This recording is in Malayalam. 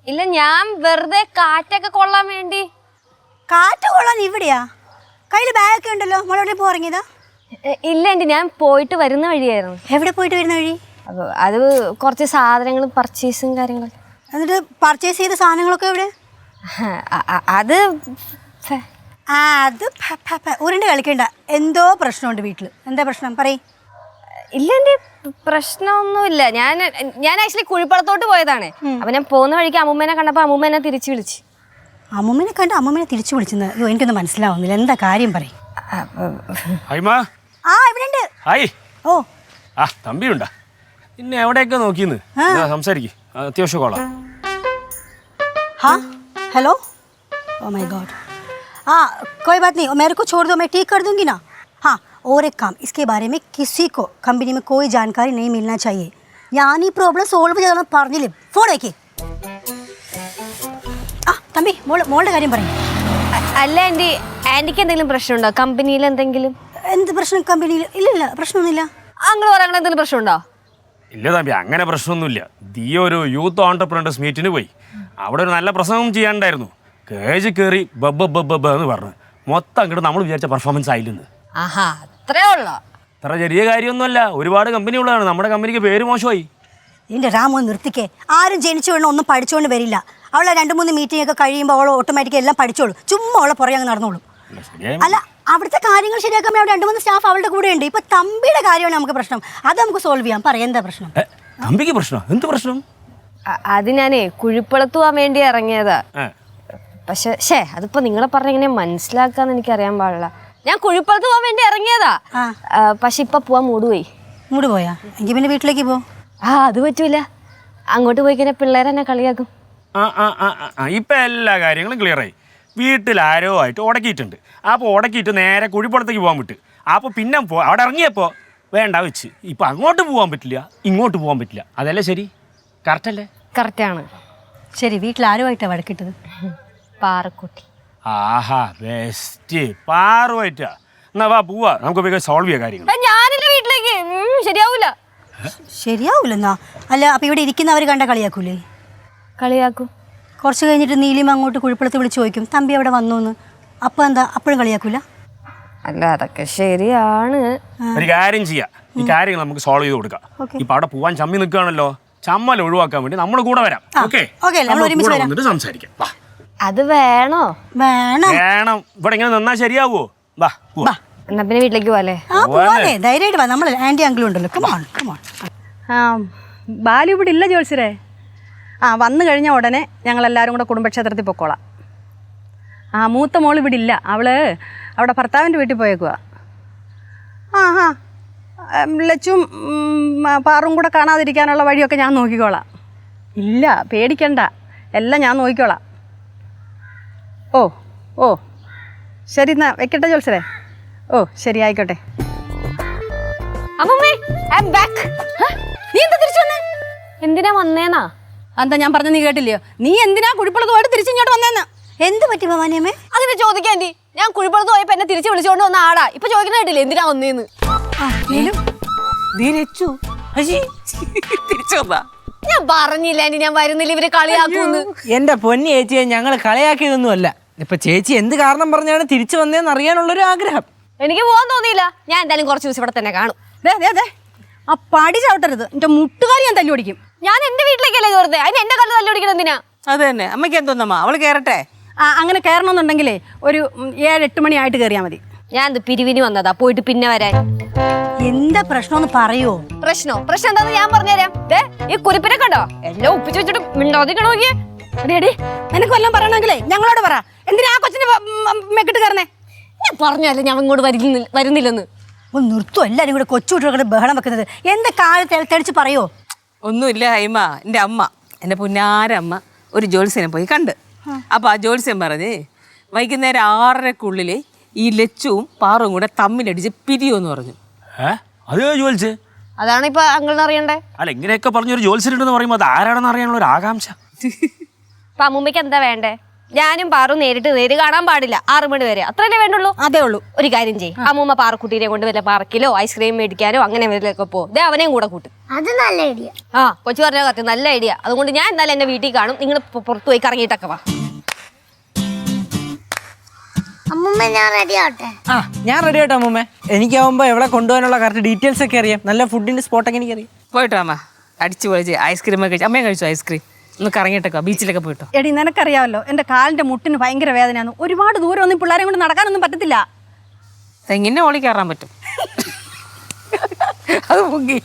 ഇല്ല, ഞാൻ വെറുതെ കാറ്റൊക്കെ കൊള്ളാൻ വേണ്ടി. കാറ്റ് കൊള്ളാൻ ഇവിടെയാ? കയ്യിൽ ബാഗൊക്കെ ഉണ്ടല്ലോ, മോളോടെ പോറങ്ങിയതാ? ഇല്ല ആൻറ്റി, ഞാൻ പോയിട്ട് വരുന്ന വഴിയായിരുന്നു. എവിടെ പോയിട്ട് വരുന്ന വഴി? അത് കുറച്ച് സാധനങ്ങളും പർച്ചേസും കാര്യങ്ങളും. എന്നിട്ട് പർച്ചേസ് ചെയ്ത സാധനങ്ങളൊക്കെ എവിടെ? അത് അത് ഉരുണ്ട് കളിക്കണ്ട. എന്തോ പ്രശ്നമുണ്ട് വീട്ടിൽ. എന്താ പ്രശ്നം പറയ്. ഇല്ല ആൻറ്റി, പ്രശ്നമൊന്നുമില്ല. ഞാൻ ആക്ച്വലി കുഴിപ്പടത്തോട്ട് പോയതാണ്. അപ്പം ഞാൻ പോകുന്ന വഴിക്ക് അമ്മൂമ്മേനെ കണ്ടപ്പോൾ അമ്മൂമ്മ എന്നെ തിരിച്ചു വിളിച്ചു. അമ്മൂമ്മനെ കണ്ട് അമ്മൂമ്മനെ തിരിച്ചു വിളിച്ചെന്ന്? അയ്യോ, എനിക്കൊന്നും മനസ്സിലാവുന്നില്ല. എന്താ കാര്യം പറയും. ഇവിടെ ഹായ്. ഓ തമ്പിയുണ്ടാ? പിന്നെ എവിടെയൊക്കെ നോക്കിന്ന് സംസാരിക്കും. അത്യാവശ്യം കോളാ. हाँ हेलो, ओह माय गॉड। हाँ कोई बात नहीं, मेरे को छोड़ दो, मैं ठीक कर दूंगी ना। हाँ, और एक काम, इसके बारे में किसी को कंपनी में कोई जानकारी नहीं मिलना चाहिए. ഞാൻ ഈ പ്രോബ്ലം സോൾവ് ചെയ്യണം പറഞ്ഞില്ലേ. ഫോൺ വയ്ക്കേ. തമ്പി, മോളുടെ കാര്യം പറയും. അല്ല ആൻറ്റി, ആൻറ്റിക്ക് എന്തെങ്കിലും പ്രശ്നമുണ്ടോ കമ്പനിയിൽ? എന്തെങ്കിലും എന്ത് പ്രശ്നം കമ്പനിയിൽ? ഇല്ല, പ്രശ്നമൊന്നുമില്ല. അങ്ങനെ പറയാൻ എന്തെങ്കിലും പ്രശ്നമുണ്ടോ? ഇല്ല തമ്പി, അങ്ങനെ പ്രശ്നമൊന്നുമില്ല. ദിയ ഒരു യൂത്ത് ഓൺടർപ്രണേഴ്സ് മീറ്റിന് പോയി. അവിടെ ഒരു നല്ല പ്രസംഗം ചെയ്യാനുണ്ടായിരുന്നു. കേജ് കയറി ബബ്ബ എന്ന് പറഞ്ഞു. മൊത്തം അങ്ങോട്ട് നമ്മൾ വിചാരിച്ച പെർഫോമൻസ് ആയില്ലെന്ന്. ആഹാ, അത്രേ ഉള്ളോ? അത്ര ചെറിയ കാര്യമൊന്നുമല്ല. ഒരുപാട് കമ്പനി ഉള്ളതാണ്. നമ്മുടെ കമ്പനിക്ക് പേര് മോശമായി. എൻ്റെ രാമോ നിർത്തിക്കേ. ആരും ജനിച്ചു വേണം ഒന്നും പഠിച്ചുകൊണ്ട് വരില്ല. അവളെ 2-3 മീറ്റിംഗ് ഒക്കെ കഴിയുമ്പോൾ അവൾ ഓട്ടോമാറ്റിക്കലി എല്ലാം പഠിച്ചോളൂ. ചുമ്മാ അവളെ പുറകെ അങ്ങ് നടന്നോളൂ. അല്ല, അവിടുത്തെ കാര്യങ്ങൾ ശരിയാക്കാൻ അവിടെ 2-3 സ്റ്റാഫ് അവളുടെ കൂടെ ഉണ്ട്. ഇപ്പൊ തമ്പിയുടെ കാര്യമാണ് നമുക്ക് പ്രശ്നം. അത് നമുക്ക് സോൾവ് ചെയ്യാം. പറയാം, എന്താ പ്രശ്നം? തമ്പിക്ക് പ്രശ്നം? എന്ത് പ്രശ്നം? അത് ഞാനേ കുഴിപ്പളത്ത് പോവാൻ വേണ്ടി ഇറങ്ങിയതാ. പക്ഷെ അതിപ്പോ നിങ്ങളെ പറഞ്ഞ എങ്ങനെ മനസ്സിലാക്കാന്ന് എനിക്ക് അറിയാൻ പാടില്ല. ഞാൻ കുഴിപ്പളത്ത് പോവാൻ വേണ്ടി ഇറങ്ങിയതാ. പക്ഷെ ഇപ്പൊ പോവാൻ മൂട് പോയാ? എങ്കിൽ പിന്നെ വീട്ടിലേക്ക് പോ. അത് പറ്റൂല. അങ്ങോട്ട് പോയി കഴിഞ്ഞാൽ പിള്ളേരെന്നെ കളിയാക്കും. ഇപ്പൊ എല്ലാ കാര്യങ്ങളും ക്ലിയർ ആയി. വീട്ടിൽ ആരോ ആയിട്ട് ഉടക്കിയിട്ടുണ്ട്. അപ്പോൾ ഉടക്കിയിട്ട് നേരെ കുഴിപ്പുറത്തേക്ക് പോകാൻ വിട്ട്. അപ്പോൾ പിന്നെ അവിടെ ഇറങ്ങിയപ്പോൾ വേണ്ട വെച്ച്. ഇപ്പം അങ്ങോട്ട് പോകാൻ പറ്റില്ല, ഇങ്ങോട്ട് പോകാൻ പറ്റില്ല. അതല്ലേ ശരി? കറക്റ്റല്ലേ? കറക്റ്റാണ്. ശരി, വീട്ടിൽ ആരുമായിട്ടാണ് വഴക്കിട്ടത്? പാറക്കുട്ടി. ആഹാ, ബെസ്റ്റ്. പാറുമായിട്ടാ? എന്നാ വാ പോവാ, നമുക്ക് പോയി സോൾവ് ചെയ്യാൻ കാര്യങ്ങൾ. ഞാനില്ല വീട്ടിലേക്ക്. ശരിയാവൂലെന്നാ? അല്ല, അപ്പം ഇവിടെ ഇരിക്കുന്നവർ കണ്ട കളിയാക്കൂലേ? കളിയാക്കും. കുറച്ച് കഴിഞ്ഞിട്ട് നീലിമ അങ്ങോട്ട് കുഴിപ്പളത്ത് വിളിച്ച് ചോദിക്കും തമ്പി അവിടെ വന്നു എന്ന്. അപ്പം എന്താ, അപ്പോഴും കളിയാക്കൂല? അല്ല, അതൊക്കെ ശരിയാണ്. ഒരു കാര്യം ചെയ്യാം, ഈ കാര്യങ്ങൾ നമുക്ക് സോൾവ് ചെയ്ത് കൊടുക്കാം. ഇപ്പൊ അവിടെ പോവാൻ ചമ്മി നിൽക്കുകയാണല്ലോ, ചമ്മൽ ഒഴിവാക്കാൻ വേണ്ടി നമ്മൾ കൂടെ വരാം. വന്നിട്ട് സംസാരിക്കാം. അത് വേണോ? വേണം. ഇവിടെ ഇങ്ങനെ നിന്നാ ശരിയാവോ? വാ എന്നാ പിന്നെ വീട്ടിലേക്ക് പോവാല്ലേ? ധൈര്യമായിട്ട് വാ, നമ്മൾ ആന്റി അങ്കിളും ഉണ്ടല്ലോ. ബാലു ഇവിടെ ഇല്ല ജോത്സ്യരെ. വന്നു കഴിഞ്ഞാൽ ഉടനെ ഞങ്ങളെല്ലാവരും കൂടെ കുടുംബക്ഷേത്രത്തിൽ പൊക്കോളാം. മൂത്ത മോൾ ഇവിടെ ഇല്ല, അവള് അവിടെ ഭർത്താവിൻ്റെ വീട്ടിൽ പോയേക്കുക. ലച്ചും പാറും കൂടെ കാണാതിരിക്കാനുള്ള വഴിയൊക്കെ ഞാൻ നോക്കിക്കോളാം. ഇല്ല, പേടിക്കണ്ട, എല്ലാം ഞാൻ നോക്കിക്കോളാം. ഓ ശരി, എന്നാ വെക്കട്ടെ ജോത്സ്യരെ. ഓ ശരി, ആയിക്കോട്ടെ. നീ എന്താ തിരിച്ചു വന്നേ? എന്തിനാ വന്നേന്നാ? എന്താ ഞാൻ പറഞ്ഞ നീ കേട്ടില്ലയോ? നീ എന്തിനാ കുഴിപ്പുളത്ത് പോയിട്ട് തിരിച്ചിങ്ങോട്ട് വന്നേന്ന്? എന്ത് പറ്റി ഭവാനിയമ്മേ? അങ്ങനെ ചോദിക്കാൻ ഞാൻ കുഴിപ്പുളത്ത് പോയപ്പോ എന്നെ തിരിച്ചു വിളിച്ചോണ്ട് വന്ന ആടാ. ഇപ്പൊ ചോദിക്കുന്ന കേട്ടില്ലേ എന്തിനാ വന്നേന്ന്? ഞാൻ പറഞ്ഞില്ല ആന്റി, ഞാൻ വരുന്നില്ല, ഇവര് കളിയാക്കൂന്ന്. എന്റെ പൊന്നി ചേച്ചിയെ ഞങ്ങൾ കളിയാക്കിയതൊന്നുമല്ല. ഇപ്പൊ ചേച്ചി എന്ത് കാരണം പറഞ്ഞാണ് തിരിച്ചു വന്നതെന്ന് അറിയാനുള്ളൊരു ആഗ്രഹം. എനിക്ക് പോകാൻ തോന്നിയില്ല. ഞാൻ എന്തായാലും കുറച്ച് ദിവസം ഇവിടെ തന്നെ കാണും. ആ പടി ചവിട്ടരുത്, എന്റെ മുട്ടുകാരി ഞാൻ തല്ലി ഓടിക്കും. ഞാൻ എന്റെ വീട്ടിലേക്കല്ലേ കയറുന്നത്, അതിന് എന്റെ കല്ല് തല്ലി ഓടിക്കണം എന്തിനാ? അത് തന്നെ, അമ്മയ്ക്ക് എന്തോന്നമ്മ, അവള് കേറട്ടെ. അങ്ങനെ കയറണമെന്നുണ്ടെങ്കിലേ ഒരു 7-8 മണിയായിട്ട് കയറിയാൽ മതി. ഞാൻ പിരിവിന് വന്നതാ, പോയിട്ട് പിന്നെ വരാൻ. എന്താ പ്രശ്നം പറയോ? പ്രശ്നം എന്താന്ന് ഞാൻ പറഞ്ഞുതരാം. ഈ കുരിപ്പിനെ കണ്ടോ, എല്ലാം ഒപ്പിച്ചു വെച്ചിട്ട് മിണ്ടാതിരിക്കണ നോക്കിയേ. നിനക്ക് വല്ലതും പറയണമെങ്കിലേ ഞങ്ങളോട് പറ. എന്തിനാ ആ കൊച്ചിന്റെ മെക്കിട്ട് കയറണേ? ഞാൻ പറഞ്ഞല്ലേ ഞാൻ ഇങ്ങോട്ട് വരുന്നില്ലെന്ന്. നിർത്തും എല്ലാരും കൂടെ കൊച്ചുകുട്ടികളെ ബഹളം വെക്കുന്നത്. എന്താ കാലത്ത് തെളിച്ച് പറയോ? ഒന്നുമില്ല ഹൈമ, എൻ്റെ അമ്മ, എൻ്റെ പുന്നാരമ്മ ഒരു ജോത്സ്യനെ പോയി കണ്ട്. അപ്പോൾ ആ ജോത്സ്യൻ പറഞ്ഞ് വൈകുന്നേരം 6:30-ക്കുള്ളിൽ ഈ ലച്ചുവും പാറും കൂടെ തമ്മിലടിച്ച് പിരിയുമെന്ന് പറഞ്ഞു. അതാണ് ഇപ്പൊ അങ്കിളിന് അറിയണ്ടേ. അല്ല, ഇങ്ങനെയൊക്കെ പറഞ്ഞൊരു ജോത്സ്യരുണ്ടെന്ന് പറയുമ്പോൾ അത് ആരാണെന്ന് അറിയാനുള്ള ഒരു ആകാംക്ഷ. അപ്പൊ അമ്മൂമ്മയ്ക്ക് എന്താ വേണ്ടേ? ഞാനും പാറും നേരിട്ട് കാണാൻ പാടില്ല 6 മണി വരെ അത്രയല്ലേ വേണ്ടുള്ളൂ. അതേ ഉള്ളൂ. ഒരു കാര്യം ചെയ്യും, അമ്മൂമ്മ പാറക്കുട്ടീനെ കൊണ്ട് വല്ല പാർക്കിലോ ഐസ്ക്രീം മേടിക്കാനോ അങ്ങനെ വല്ലതൊക്കെ പോ. ദേ അവനെയും കൂടെ കൂട്ടും. അത് നല്ല ഐഡിയ. ആ കൊച്ചു പറഞ്ഞ കറക്റ്റ്, നല്ല ഐഡിയ. അതുകൊണ്ട് ഞാൻ എന്തായാലും എന്റെ വീട്ടിൽ കാണും, നിങ്ങൾ പുറത്തു പോയി കറങ്ങിയിട്ടൊക്കെ വാ. അമ്മൂമ്മ ഞാൻ റെഡി ആവട്ടെ? ആ ഞാൻ റെഡി ആയിട്ടോ അമ്മൂമ്മ. എനിക്കാവുമ്പോൾ എവിടെ കൊണ്ടുപോകാനുള്ള കറക്റ്റ് ഡീറ്റെയിൽസ് ഒക്കെ അറിയാം. നല്ല ഫുഡിൻ്റെ സ്പോട്ടൊക്കെ എനിക്കറിയാം. പോയിട്ടോ അമ്മ, അടിച്ചു പൊളിച്ച് ഐസ്ക്രീം ഒക്കെ കഴിച്ചു. അമ്മയും കഴിച്ചു ഐസ്ക്രീം. ഒന്ന് കറങ്ങിയിട്ടൊക്കെ ബീച്ചിലൊക്കെ പോയിട്ടോ. എടി നിനക്കറിയാമല്ലോ എൻ്റെ കാലിൻ്റെ മുട്ടിന് ഭയങ്കര വേദനയാണ്. ഒരുപാട് ദൂരം ഒന്നും പിള്ളേരെ കൊണ്ട് നടക്കാനൊന്നും പറ്റത്തില്ല. തെങ്ങിൻ്റെ ഓളി കയറാൻ പറ്റും. അത് പൊങ്ങി.